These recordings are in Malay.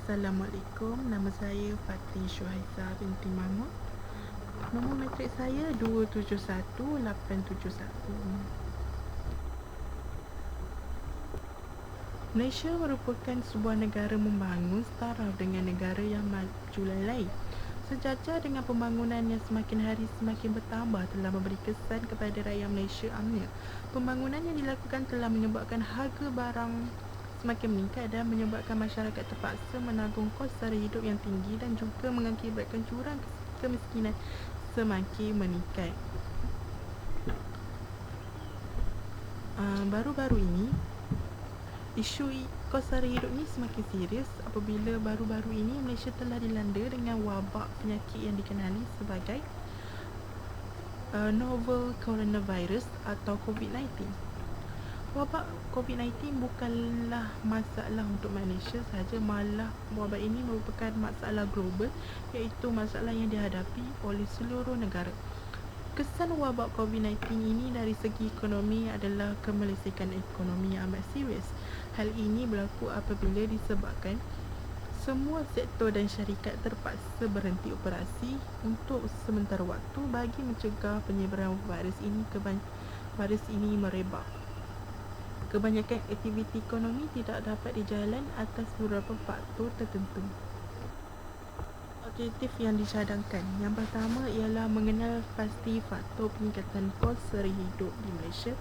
Assalamualaikum, nama saya Fatih Syuhaizah binti Mahmud. Nombor matrik saya 271871. Malaysia merupakan sebuah negara membangun setara dengan negara yang maju lain. Sejajar dengan pembangunan yang semakin hari semakin bertambah telah memberi kesan kepada rakyat Malaysia amnya. Pembangunan yang dilakukan telah menyebabkan harga barang semakin meningkat dan menyebabkan masyarakat terpaksa menanggung kos sara hidup yang tinggi dan juga mengakibatkan jurang kemiskinan semakin meningkat. Baru-baru ini, isu kos sara hidup ini semakin serius apabila baru-baru ini Malaysia telah dilanda dengan wabak penyakit yang dikenali sebagai novel coronavirus atau COVID-19. Wabak COVID-19 bukanlah masalah untuk Malaysia sahaja, malah wabak ini merupakan masalah global, iaitu masalah yang dihadapi oleh seluruh negara. Kesan wabak COVID-19 ini dari segi ekonomi adalah kemelisikan ekonomi yang amat serius. Hal ini berlaku apabila disebabkan semua sektor dan syarikat terpaksa berhenti operasi untuk sementara waktu bagi mencegah penyebaran virus ini merebak. Kebanyakan aktiviti ekonomi tidak dapat dijalan atas beberapa faktor tertentu. Objektif yang dicadangkan, yang pertama ialah mengenal pasti faktor peningkatan kos sara hidup di Malaysia.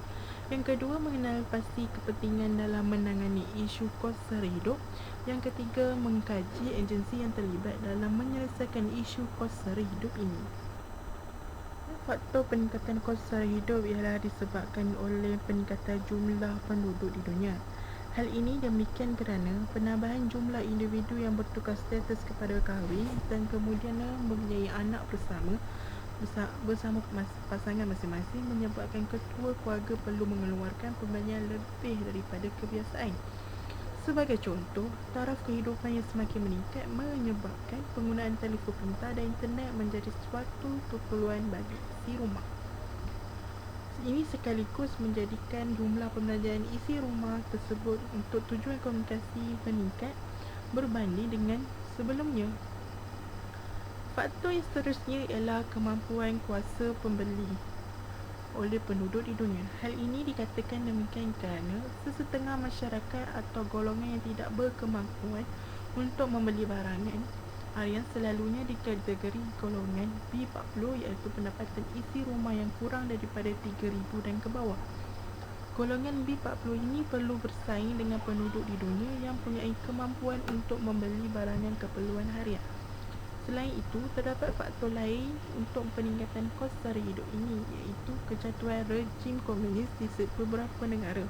Yang kedua, mengenal pasti kepentingan dalam menangani isu kos sara hidup. Yang ketiga, mengkaji agensi yang terlibat dalam menyelesaikan isu kos sara hidup ini. Faktor peningkatan kos sara hidup ialah disebabkan oleh peningkatan jumlah penduduk di dunia. Hal ini demikian kerana penambahan jumlah individu yang bertukar status kepada kahwin dan kemudian mempunyai anak bersama pasangan masing-masing menyebabkan ketua keluarga perlu mengeluarkan pembayaran lebih daripada kebiasaan. Sebagai contoh, taraf kehidupan yang semakin meningkat menyebabkan penggunaan telefon pintar dan internet menjadi suatu keperluan bagi isi rumah. Ini sekaligus menjadikan jumlah pembelanjaan isi rumah tersebut untuk tujuan komunikasi meningkat berbanding dengan sebelumnya. Faktor yang seterusnya ialah kemampuan kuasa pembeli oleh penduduk di dunia. Hal ini dikatakan demikian kerana sesetengah masyarakat atau golongan yang tidak berkemampuan untuk membeli barangan harian selalunya dikategori golongan B40, iaitu pendapatan isi rumah yang kurang daripada 3,000 dan ke bawah. Golongan B40 ini perlu bersaing dengan penduduk di dunia yang mempunyai kemampuan untuk membeli barangan keperluan harian. Selain itu, terdapat faktor lain untuk peningkatan kos sara hidup ini, iaitu kejatuhan rejim komunis di beberapa negara.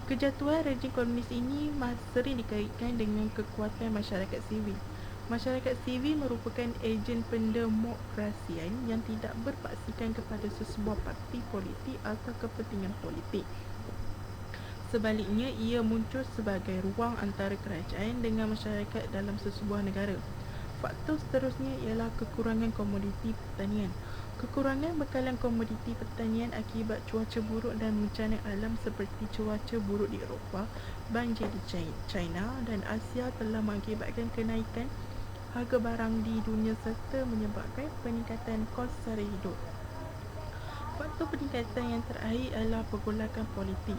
Kejatuhan rejim komunis ini sering dikaitkan dengan kekuatan masyarakat sivil. Masyarakat sivil merupakan ejen pendemokrasian yang tidak berpaksikan kepada sesebuah parti politik atau kepentingan politik. Sebaliknya, ia muncul sebagai ruang antara kerajaan dengan masyarakat dalam sesebuah negara. Faktor seterusnya ialah kekurangan komoditi pertanian. Kekurangan bekalan komoditi pertanian akibat cuaca buruk dan bencana alam seperti cuaca buruk di Eropah, banjir di China dan Asia telah mengakibatkan kenaikan harga barang di dunia serta menyebabkan peningkatan kos sara hidup. Faktor peningkatan yang terakhir adalah pergolakan politik.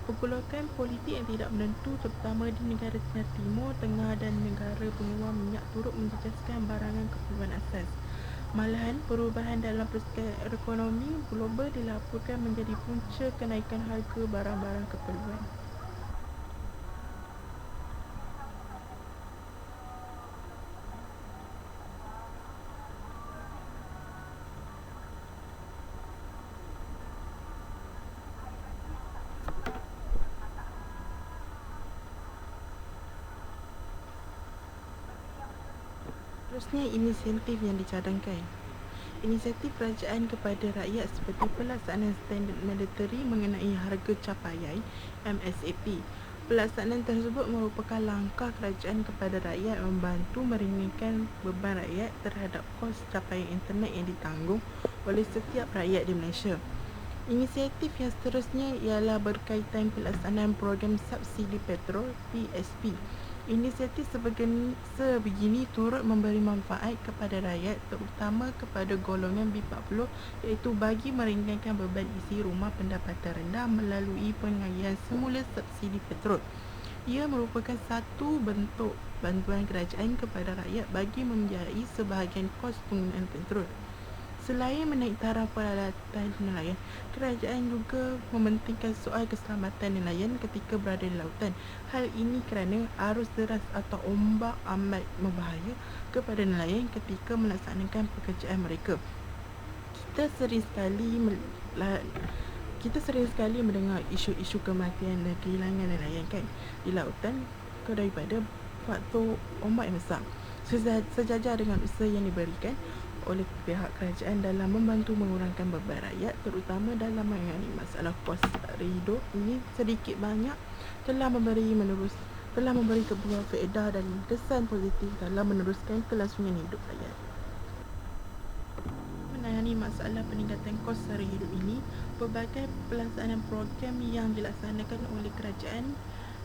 Pergolakan politik yang tidak menentu terutama di negara Timur Tengah dan negara pengeluar minyak turut menjejaskan barangan keperluan asas. Malahan, perubahan dalam persekitaran ekonomi global dilaporkan menjadi punca kenaikan harga barang-barang keperluan. Terusnya, inisiatif yang dicadangkan. Inisiatif kerajaan kepada rakyat seperti pelaksanaan standard mandatory mengenai harga capaian MSAP. Pelaksanaan tersebut merupakan langkah kerajaan kepada rakyat membantu meringankan beban rakyat terhadap kos capaian internet yang ditanggung oleh setiap rakyat di Malaysia. Inisiatif yang seterusnya ialah berkaitan pelaksanaan program subsidi petrol PSP. Inisiatif sebegini turut memberi manfaat kepada rakyat, terutama kepada golongan B40, iaitu bagi meringankan beban isi rumah pendapatan rendah melalui pengalihan semula subsidi petrol. Ia merupakan satu bentuk bantuan kerajaan kepada rakyat bagi membiayai sebahagian kos penggunaan petrol. Selain menaik taraf peralatan nelayan, kerajaan juga mementingkan soal keselamatan nelayan ketika berada di lautan. Hal ini kerana arus deras atau ombak amat berbahaya kepada nelayan ketika melaksanakan pekerjaan mereka. Kita sering sekali mendengar isu-isu kematian dan kehilangan nelayan di lautan daripada faktor ombak yang besar. Sejajar dengan usaha yang diberikan oleh pihak kerajaan dalam membantu mengurangkan beban rakyat, terutama dalam menangani masalah kos hidup ini, sedikit banyak telah memberi sebuah faedah dan kesan positif dalam meneruskan kelangsungan hidup rakyat. Menangani masalah peningkatan kos sara hidup ini, pelbagai pelaksanaan program yang dilaksanakan oleh kerajaan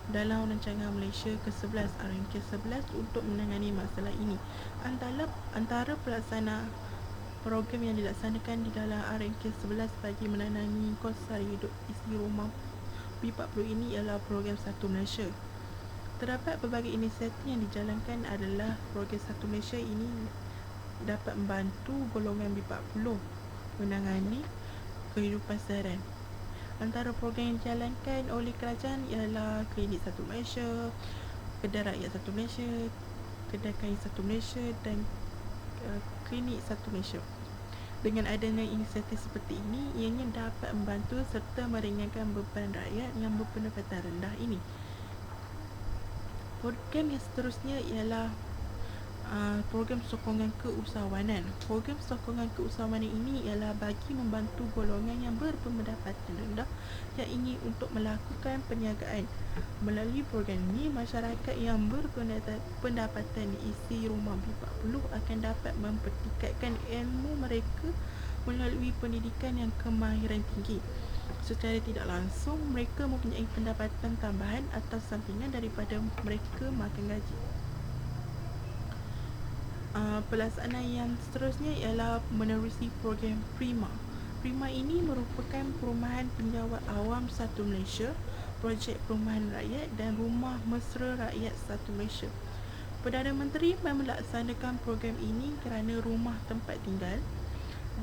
dalam rancangan Malaysia ke-11 RMK11 untuk menangani masalah ini. Antara pelaksana program yang dilaksanakan di dalam RMK11 bagi menangani kos sara hidup isi rumah B40 ini ialah program Satu Malaysia. Terdapat pelbagai inisiatif yang dijalankan adalah program Satu Malaysia ini dapat membantu golongan B40 menangani kehidupan seharian. Antara program yang dijalankan oleh kerajaan ialah Klinik Satu Malaysia, Kedai Rakyat Satu Malaysia, Kedai Kain Satu Malaysia dan Klinik Satu Malaysia. Dengan adanya inisiatif seperti ini, ianya dapat membantu serta meringankan beban rakyat yang berpendapatan rendah ini. Program yang seterusnya ialah program sokongan keusahawanan. Program sokongan keusahawanan ini ialah bagi membantu golongan yang berpendapatan rendah yang ingin untuk melakukan perniagaan. Melalui program ini, masyarakat yang berpendapatan isi rumah B40 akan dapat mempertingkatkan ilmu mereka melalui pendidikan yang kemahiran tinggi. Secara tidak langsung, mereka mempunyai pendapatan tambahan atau sampingan daripada mereka makan gaji. Pelaksanaan yang seterusnya ialah menerusi program Prima. Prima ini merupakan perumahan penjawat awam Satu Malaysia, projek perumahan rakyat dan rumah mesra rakyat Satu Malaysia. Perdana Menteri melaksanakan program ini kerana rumah tempat tinggal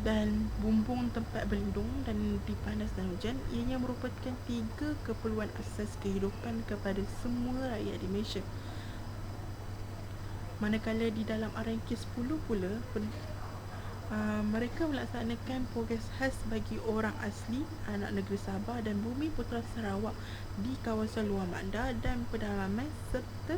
dan bumbung tempat berlindung dan di panas dan hujan, ianya merupakan 3 keperluan asas kehidupan kepada semua rakyat di Malaysia. Manakala di dalam RMK10 pula, mereka melaksanakan program khas bagi orang asli, anak negeri Sabah dan Bumi Putera Sarawak di kawasan luar Manda dan pedalaman serta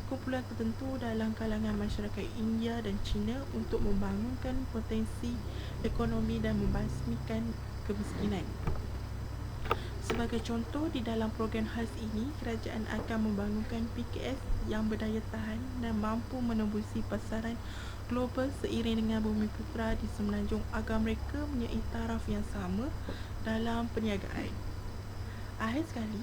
kumpulan tertentu dalam kalangan masyarakat India dan China untuk membangunkan potensi ekonomi dan membasmikan kemiskinan. Sebagai contoh, di dalam program khas ini, kerajaan akan membangunkan PKS yang berdaya tahan dan mampu menembusi pasaran global seiring dengan Bumi Putera di Semenanjung agar mereka mempunyai taraf yang sama dalam perniagaan. Akhir sekali,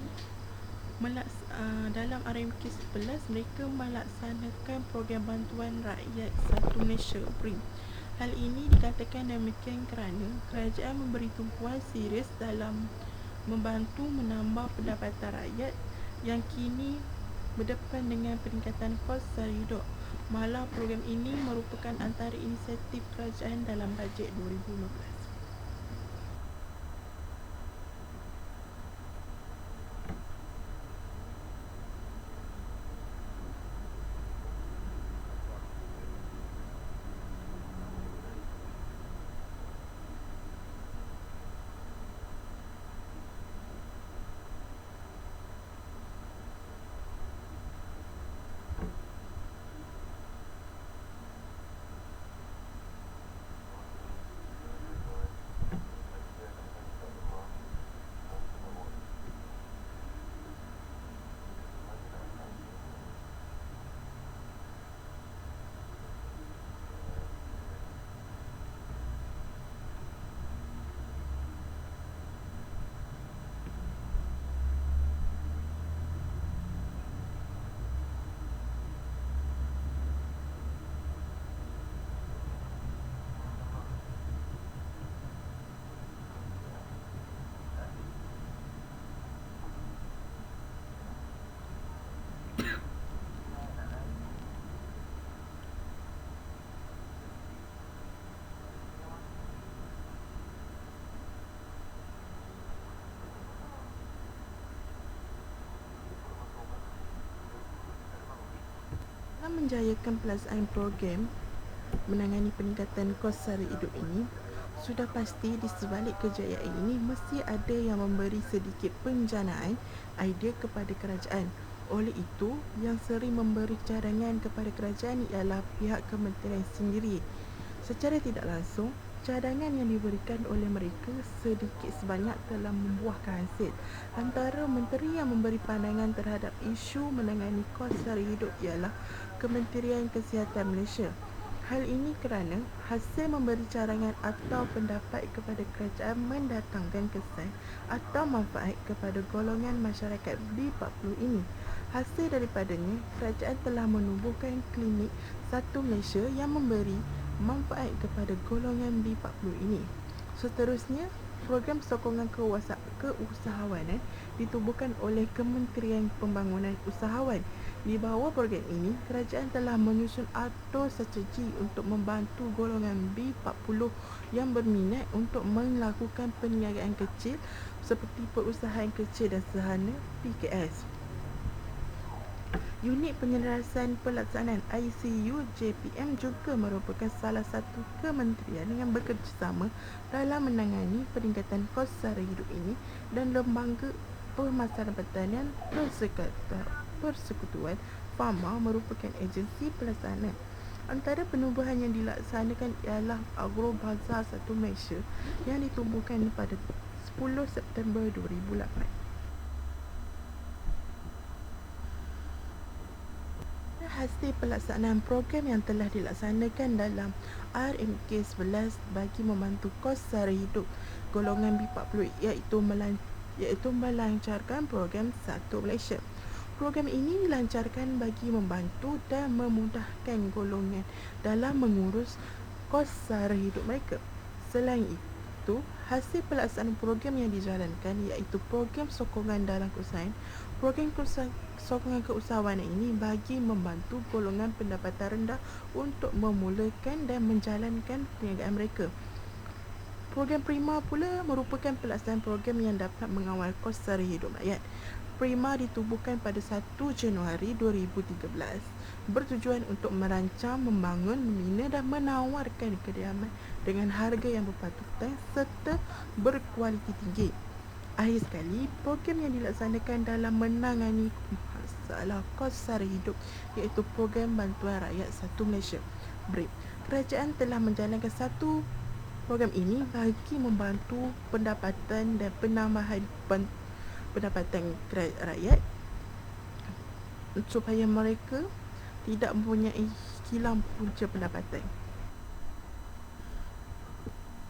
dalam RMK 11, mereka melaksanakan program bantuan rakyat Satu Malaysia BRIM. Hal ini dikatakan demikian kerana kerajaan memberi tumpuan serius dalam membantu menambah pendapatan rakyat yang kini berdepan dengan peningkatan kos sara hidup. Malah program ini merupakan antara inisiatif kerajaan dalam bajet 2015. Dalam menjayakan pelaksanaan program menangani peningkatan kos sara hidup ini, sudah pasti di sebalik kejayaan ini mesti ada yang memberi sedikit penjanaan idea kepada kerajaan. Oleh itu, yang sering memberi cadangan kepada kerajaan ialah pihak kementerian sendiri. Secara tidak langsung, cadangan yang diberikan oleh mereka sedikit sebanyak telah membuahkan hasil. Antara menteri yang memberi pandangan terhadap isu menangani kos sara hidup ialah Kementerian Kesihatan Malaysia. Hal ini kerana hasil memberi cadangan atau pendapat kepada kerajaan mendatangkan kesan atau manfaat kepada golongan masyarakat B40 ini. Hasil daripadanya, kerajaan telah menubuhkan klinik Satu Malaysia yang memberi manfaat kepada golongan B40 ini. Seterusnya, program sokongan keusahawanan ditubuhkan oleh Kementerian Pembangunan Usahawan. Di bawah program ini, kerajaan telah menyusun atur strategi untuk membantu golongan B40 yang berminat untuk melakukan perniagaan kecil seperti perusahaan kecil dan sederhana PKS. Unit Penyelarasan Pelaksanaan ICU JPM juga merupakan salah satu kementerian yang bekerjasama dalam menangani peningkatan kos sara hidup ini, dan Lembaga Pemasaran Pertanian Persekutuan Fama merupakan agensi pelaksana. Antara penubuhan yang dilaksanakan ialah Agro Bazar Satu Malaysia yang ditubuhkan pada 10 September 2008. Hasil pelaksanaan program yang telah dilaksanakan dalam RMK 11 bagi membantu kos sara hidup golongan B40 iaitu melancarkan program Satu Malaysia. Program ini dilancarkan bagi membantu dan memudahkan golongan dalam mengurus kos sara hidup mereka. Selain itu, hasil pelaksanaan program yang dijalankan iaitu program sokongan dalam keusahawan. Program sokongan keusahawanan ini bagi membantu golongan pendapatan rendah untuk memulakan dan menjalankan perniagaan mereka. Program Prima pula merupakan pelaksanaan program yang dapat mengawal kos sara hidup rakyat. Prima ditubuhkan pada 1 Januari 2013 bertujuan untuk merancang, membangun, membina dan menawarkan kediaman dengan harga yang berpatutan serta berkualiti tinggi. Akhir sekali, program yang dilaksanakan dalam menangani masalah kos sara hidup iaitu Program Bantuan Rakyat Satu Malaysia BRIP. Kerajaan telah menjalankan satu program ini bagi membantu pendapatan dan penambahan pendapatan rakyat supaya mereka tidak mempunyai hilang punca pendapatan.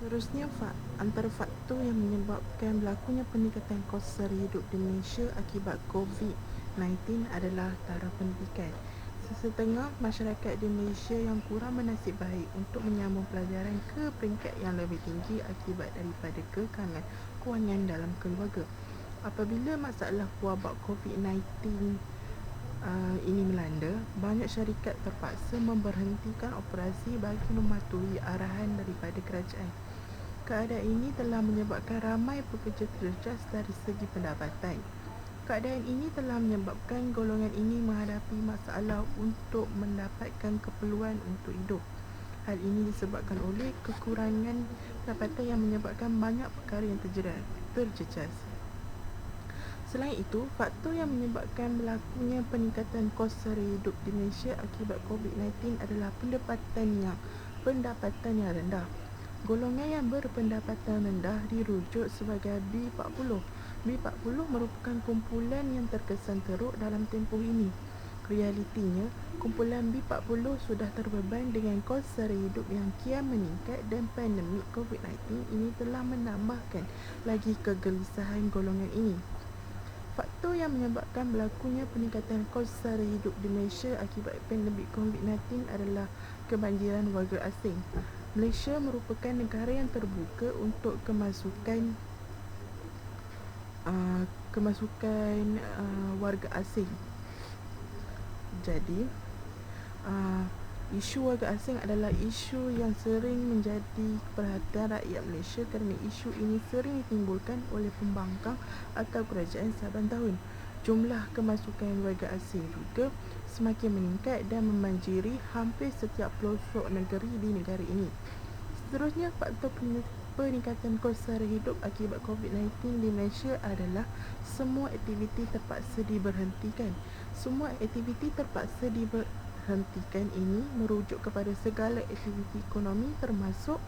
Seterusnya, antara faktor yang menyebabkan berlakunya peningkatan kos sara hidup di Malaysia akibat COVID-19 adalah taraf pendidikan. Sesetengah masyarakat di Malaysia yang kurang bernasib baik untuk menyambung pelajaran ke peringkat yang lebih tinggi akibat daripada kekangan kewangan dalam keluarga. Apabila masalah wabak COVID-19 ini melanda, banyak syarikat terpaksa memberhentikan operasi bagi mematuhi arahan daripada kerajaan. Keadaan ini telah menyebabkan ramai pekerja terjejas dari segi pendapatan. Keadaan ini telah menyebabkan golongan ini menghadapi masalah untuk mendapatkan keperluan untuk hidup. Hal ini disebabkan oleh kekurangan pendapatan yang menyebabkan banyak perkara yang terjejas. Selain itu, faktor yang menyebabkan berlakunya peningkatan kos sara hidup di Malaysia akibat COVID-19 adalah pendapatan yang rendah. Golongan yang berpendapatan rendah dirujuk sebagai B40. B40 merupakan kumpulan yang terkesan teruk dalam tempoh ini. Realitinya, kumpulan B40 sudah terbeban dengan kos sara hidup yang kian meningkat dan pandemik COVID-19 ini telah menambahkan lagi kegelisahan golongan ini. Faktor yang menyebabkan berlakunya peningkatan kos sara hidup di Malaysia akibat pandemik COVID-19 adalah kebanjiran warga asing. Malaysia merupakan negara yang terbuka untuk kemasukan warga asing. Jadi, isu warga asing adalah isu yang sering menjadi perhatian rakyat Malaysia kerana isu ini sering ditimbulkan oleh pembangkang atau kerajaan saban tahun. Jumlah kemasukan warga asing juga semakin meningkat dan membanjiri hampir setiap pelosok negeri di negara ini. Seterusnya, faktor peningkatan kos sara hidup akibat COVID-19 di Malaysia adalah semua aktiviti terpaksa diberhentikan. Semua aktiviti terpaksa diberhentikan ini merujuk kepada segala aktiviti ekonomi termasuk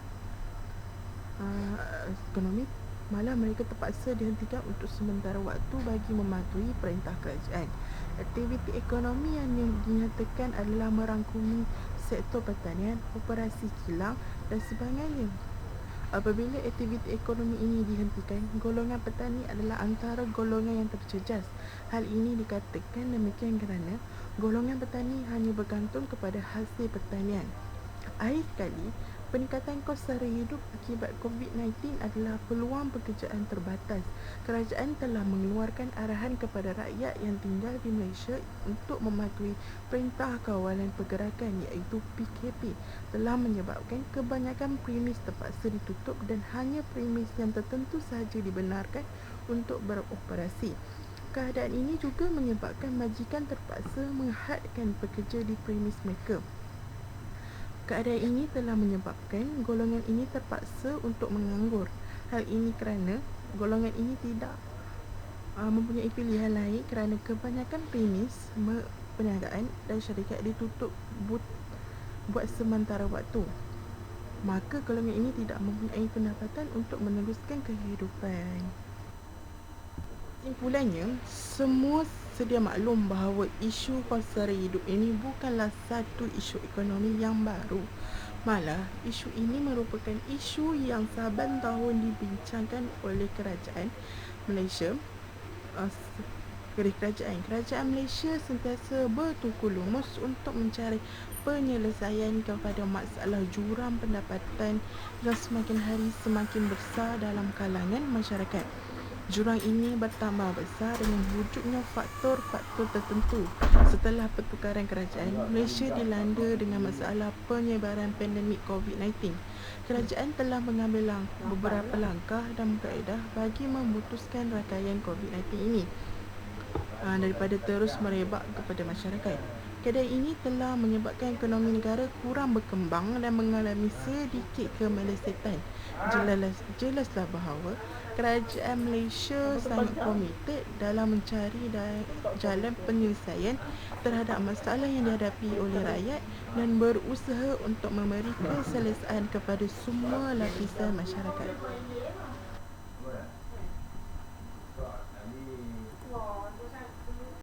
ekonomi, malah mereka terpaksa dihentikan untuk sementara waktu bagi mematuhi perintah kerajaan. Aktiviti ekonomi yang dinyatakan adalah merangkumi sektor pertanian, operasi kilang dan sebagainya. Apabila aktiviti ekonomi ini dihentikan, golongan petani adalah antara golongan yang terjejas. Hal ini dikatakan demikian kerana golongan petani hanya bergantung kepada hasil pertanian. Akhir sekali, peningkatan kos sara hidup akibat COVID-19 adalah peluang pekerjaan terbatas. Kerajaan telah mengeluarkan arahan kepada rakyat yang tinggal di Malaysia untuk mematuhi Perintah Kawalan Pergerakan iaitu PKP telah menyebabkan kebanyakan premis terpaksa ditutup dan hanya premis yang tertentu sahaja dibenarkan untuk beroperasi. Keadaan ini juga menyebabkan majikan terpaksa menghadkan pekerja di premis mereka. Keadaan ini telah menyebabkan golongan ini terpaksa untuk menganggur. Hal ini kerana golongan ini tidak mempunyai pilihan lain kerana kebanyakan premis perniagaan dan syarikat ditutup buat sementara waktu. Maka golongan ini tidak mempunyai pendapatan untuk meneruskan kehidupan. Kesimpulannya, semua sedia maklum bahawa isu kos sara hidup ini bukanlah satu isu ekonomi yang baru. Malah, isu ini merupakan isu yang saban tahun dibincangkan oleh kerajaan Malaysia. Kerajaan Malaysia sentiasa bertukar lumus untuk mencari penyelesaian kepada masalah jurang pendapatan yang semakin hari semakin besar dalam kalangan masyarakat. Jurang ini bertambah besar dengan wujudnya faktor-faktor tertentu. Setelah pertukaran kerajaan, Malaysia dilanda dengan masalah penyebaran pandemik COVID-19. Kerajaan telah mengambil beberapa langkah dan kaedah bagi memutuskan rangkaian COVID-19 ini daripada terus merebak kepada masyarakat. Keadaan ini telah menyebabkan ekonomi negara kurang berkembang dan mengalami sedikit kemelesetan. Jelaslah bahawa kerajaan Malaysia sangat komited dalam mencari jalan penyelesaian terhadap masalah yang dihadapi oleh rakyat dan berusaha untuk memberi keselesaan kepada semua lapisan masyarakat.